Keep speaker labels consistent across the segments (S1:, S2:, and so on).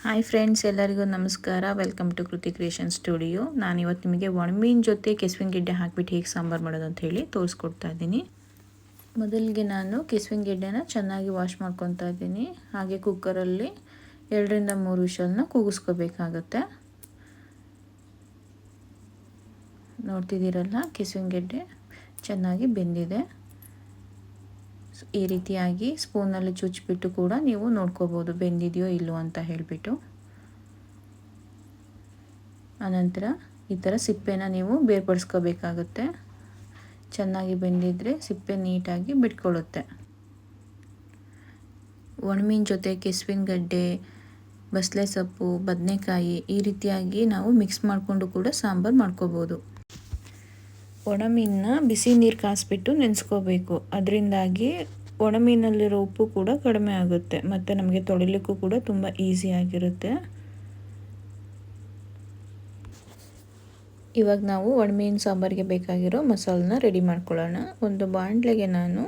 S1: Hi friends, ಎಲ್ಲರಿಗೂ ನಮಸ್ಕಾರ. Welcome to ಕೃತಿ ಕ್ರಿಯೇಷನ್ ಸ್ಟುಡಿಯೋ. ನಾನಿವತ್ತು ನಿಮಗೆ ಒಣಮೀನು ಜೊತೆ ಕೆಸುವಿನ ಗೆಡ್ಡೆ ಹಾಕಿಬಿಟ್ಟು ಹೇಗೆ ಸಾಂಬಾರು ಮಾಡೋದು ಅಂತ ಹೇಳಿ ತೋರಿಸ್ಕೊಡ್ತಾ ಇದ್ದೀನಿ. ಮೊದಲಿಗೆ ನಾನು ಕೆಸುವಿನ ಗೆಡ್ಡೆನ ಚೆನ್ನಾಗಿ ವಾಶ್ ಮಾಡ್ಕೊತಾ ಇದ್ದೀನಿ. ಹಾಗೆ ಕುಕ್ಕರಲ್ಲಿ 2ರಿಂದ 3 ವಿಷಲ್ನ ಕೂಗಿಸ್ಕೋಬೇಕಾಗತ್ತೆ. ನೋಡ್ತಿದ್ದೀರಲ್ಲ, ಕೆಸುವಿನ ಗೆಡ್ಡೆ ಚೆನ್ನಾಗಿ ಬೆಂದಿದೆ. ಈ ರೀತಿಯಾಗಿ ಸ್ಪೂನಲ್ಲಿ ಚುಚ್ಚಿಬಿಟ್ಟು ಕೂಡ ನೀವು ನೋಡ್ಕೋಬೋದು ಬೆಂದಿದೆಯೋ ಇಲ್ಲೋ ಅಂತ ಹೇಳಿಬಿಟ್ಟು. ಆನಂತರ ಈ ಥರ ಸಿಪ್ಪೆನ ನೀವು ಬೇರ್ಪಡಿಸ್ಕೋಬೇಕಾಗುತ್ತೆ. ಚೆನ್ನಾಗಿ ಬೆಂದಿದ್ರೆ ಸಿಪ್ಪೆ ನೀಟಾಗಿ ಬಿಟ್ಕೊಳ್ಳುತ್ತೆ. ಒಣಮೀನು ಜೊತೆ ಕೆಸುವಿನ ಗೆಡ್ಡೆ, ಬಸಳೆ ಸೊಪ್ಪು, ಬದನೆಕಾಯಿ ಈ ರೀತಿಯಾಗಿ ನಾವು ಮಿಕ್ಸ್ ಮಾಡಿಕೊಂಡು ಕೂಡ ಸಾಂಬಾರು ಮಾಡ್ಕೋಬೋದು. ಒಣಮೀನನ್ನ ಬಿಸಿ ನೀರು ಕಾಯಿಸ್ಬಿಟ್ಟು ನೆನೆಸ್ಕೋಬೇಕು. ಅದರಿಂದಾಗಿ ಒಣಮೀನಲ್ಲಿರೋ ಉಪ್ಪು ಕೂಡ ಕಡಿಮೆ ಆಗುತ್ತೆ ಮತ್ತು ನಮಗೆ ತೊಳಿಲಿಕ್ಕೂ ಕೂಡ ತುಂಬ ಈಸಿಯಾಗಿರುತ್ತೆ. ಇವಾಗ ನಾವು ಒಣಮೀನು ಸಾಂಬಾರಿಗೆ ಬೇಕಾಗಿರೋ ಮಸಾಲನ್ನ ರೆಡಿ ಮಾಡ್ಕೊಳ್ಳೋಣ. ಒಂದು ಬಾಣಲೆಗೆ ನಾನು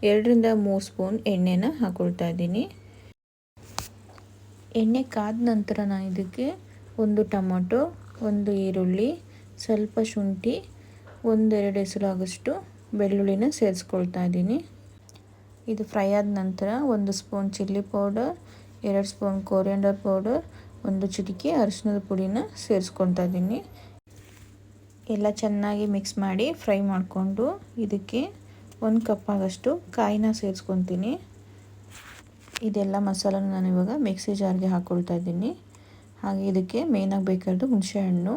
S1: 2ರಿಂದ 3 ಸ್ಪೂನ್ ಎಣ್ಣೆನ ಹಾಕ್ಕೊಳ್ತಾ ಇದ್ದೀನಿ. ಎಣ್ಣೆ ಕಾದ ನಂತರ ನಾನು ಇದಕ್ಕೆ 1 ಟೊಮೊಟೊ, 1 ಈರುಳ್ಳಿ, ಸ್ವಲ್ಪ ಶುಂಠಿ, 1-2 ಎಸಳಾಗಷ್ಟು ಬೆಳ್ಳುಳ್ಳಿನ ಸೇರಿಸ್ಕೊಳ್ತಾ ಇದ್ದೀನಿ. ಇದು ಫ್ರೈ ಆದ ನಂತರ 1 spoon chilli powder, 2 spoon coriander powder, 1 ಚಿಟಿಕೆ ಅರಿಶಿಣದ ಪುಡಿನ ಸೇರಿಸ್ಕೊಳ್ತಾ ಇದ್ದೀನಿ. ಎಲ್ಲ ಚೆನ್ನಾಗಿ ಮಿಕ್ಸ್ ಮಾಡಿ ಫ್ರೈ ಮಾಡಿಕೊಂಡು ಇದಕ್ಕೆ 1 ಕಪ್ ಆಗಷ್ಟು ಕಾಯಿನ ಸೇರಿಸ್ಕೊತೀನಿ. ಇದೆಲ್ಲ ಮಸಾಲನ ನಾನು ಇವಾಗ ಮಿಕ್ಸಿ ಜಾರ್ಗೆ ಹಾಕ್ಕೊಳ್ತಾ ಇದ್ದೀನಿ. ಹಾಗೆ ಇದಕ್ಕೆ ಮೇಯ್ನಾಗಿ ಬೇಕಾದ್ದು ಹುಣಸೆಹಣ್ಣು.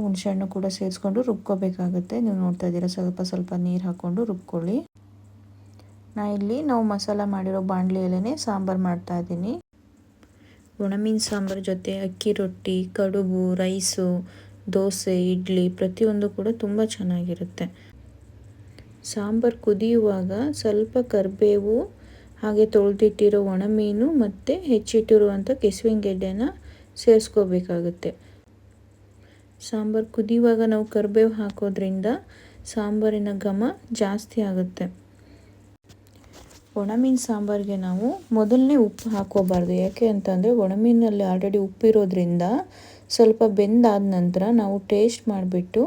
S1: ಹುಣಸೆಹಣ್ಣು ಕೂಡ ಸೇರಿಸ್ಕೊಂಡು ರುಬ್ಕೋಬೇಕಾಗುತ್ತೆ. ನೀವು ನೋಡ್ತಾ ಇದ್ದೀರಾ, ಸ್ವಲ್ಪ ನೀರು ಹಾಕ್ಕೊಂಡು ರುಬ್ಕೊಳ್ಳಿ. ನಾವು ಮಸಾಲ ಮಾಡಿರೋ ಬಾಣಲೆಯಲ್ಲೇ ಸಾಂಬಾರು ಮಾಡ್ತಾ ಇದ್ದೀನಿ. ಒಣಮೀನು ಸಾಂಬಾರು ಜೊತೆ ಅಕ್ಕಿ ರೊಟ್ಟಿ, ಕಡುಬು, ರೈಸು, ದೋಸೆ, ಇಡ್ಲಿ ಪ್ರತಿಯೊಂದು ಕೂಡ ತುಂಬ ಚೆನ್ನಾಗಿರುತ್ತೆ. ಸಾಂಬಾರು ಕುದಿಯುವಾಗ ಸ್ವಲ್ಪ ಕರಿಬೇವು, ಹಾಗೆ ತೊಳೆದಿಟ್ಟಿರೋ ಒಣಮೀನು ಮತ್ತು ಹೆಚ್ಚಿಟ್ಟಿರುವಂಥ ಕೆಸುವಿನ ಗೆಡ್ಡೆನ ಸೇರಿಸ್ಕೋಬೇಕಾಗುತ್ತೆ. ಸಾಂಬಾರು ಕುದಿಯುವಾಗ ನಾವು ಕರಿಬೇವು ಹಾಕೋದ್ರಿಂದ ಸಾಂಬಾರಿನ ಘಮ ಜಾಸ್ತಿ ಆಗುತ್ತೆ. ಒಣಮೀನು ಸಾಂಬಾರಿಗೆ ನಾವು ಮೊದಲನೇ ಉಪ್ಪು ಹಾಕೋಬಾರ್ದು. ಯಾಕೆ ಅಂತಂದರೆ ಒಣಮೀನಲ್ಲಿ ಆಲ್ರೆಡಿ ಉಪ್ಪಿರೋದ್ರಿಂದ ಸ್ವಲ್ಪ ಬೆಂದಾದ ನಂತರ ನಾವು ಟೇಸ್ಟ್ ಮಾಡಿಬಿಟ್ಟು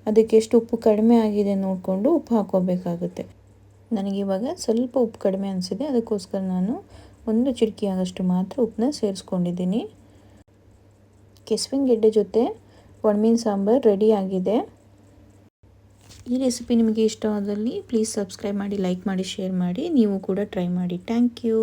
S1: ಅದಕ್ಕೆ ಎಷ್ಟು ಉಪ್ಪು ಕಡಿಮೆ ಆಗಿದೆ ನೋಡಿಕೊಂಡು ಉಪ್ಪು ಹಾಕೋಬೇಕಾಗುತ್ತೆ. ನನಗಿವಾಗ ಸ್ವಲ್ಪ ಉಪ್ಪು ಕಡಿಮೆ ಅನಿಸಿದೆ, ಅದಕ್ಕೋಸ್ಕರ ನಾನು 1 ಚಿಟಿಕೆ ಆಗಷ್ಟು ಮಾತ್ರ ಉಪ್ಪನ್ನ ಸೇರಿಸ್ಕೊಂಡಿದ್ದೀನಿ. ಕೆಸುವಿನ ಗೆಡ್ಡೆ ಜೊತೆ ಒಣಮೀನು ಸಾಂಬಾರು ರೆಡಿ ಆಗಿದೆ. ಈ ರೆಸಿಪಿ ನಿಮಗೆ ಇಷ್ಟವಾದಲ್ಲಿ ಪ್ಲೀಸ್ ಸಬ್ಸ್ಕ್ರೈಬ್ ಮಾಡಿ, ಲೈಕ್ ಮಾಡಿ, ಶೇರ್ ಮಾಡಿ. ನೀವು ಕೂಡ ಟ್ರೈ ಮಾಡಿ. Thank you.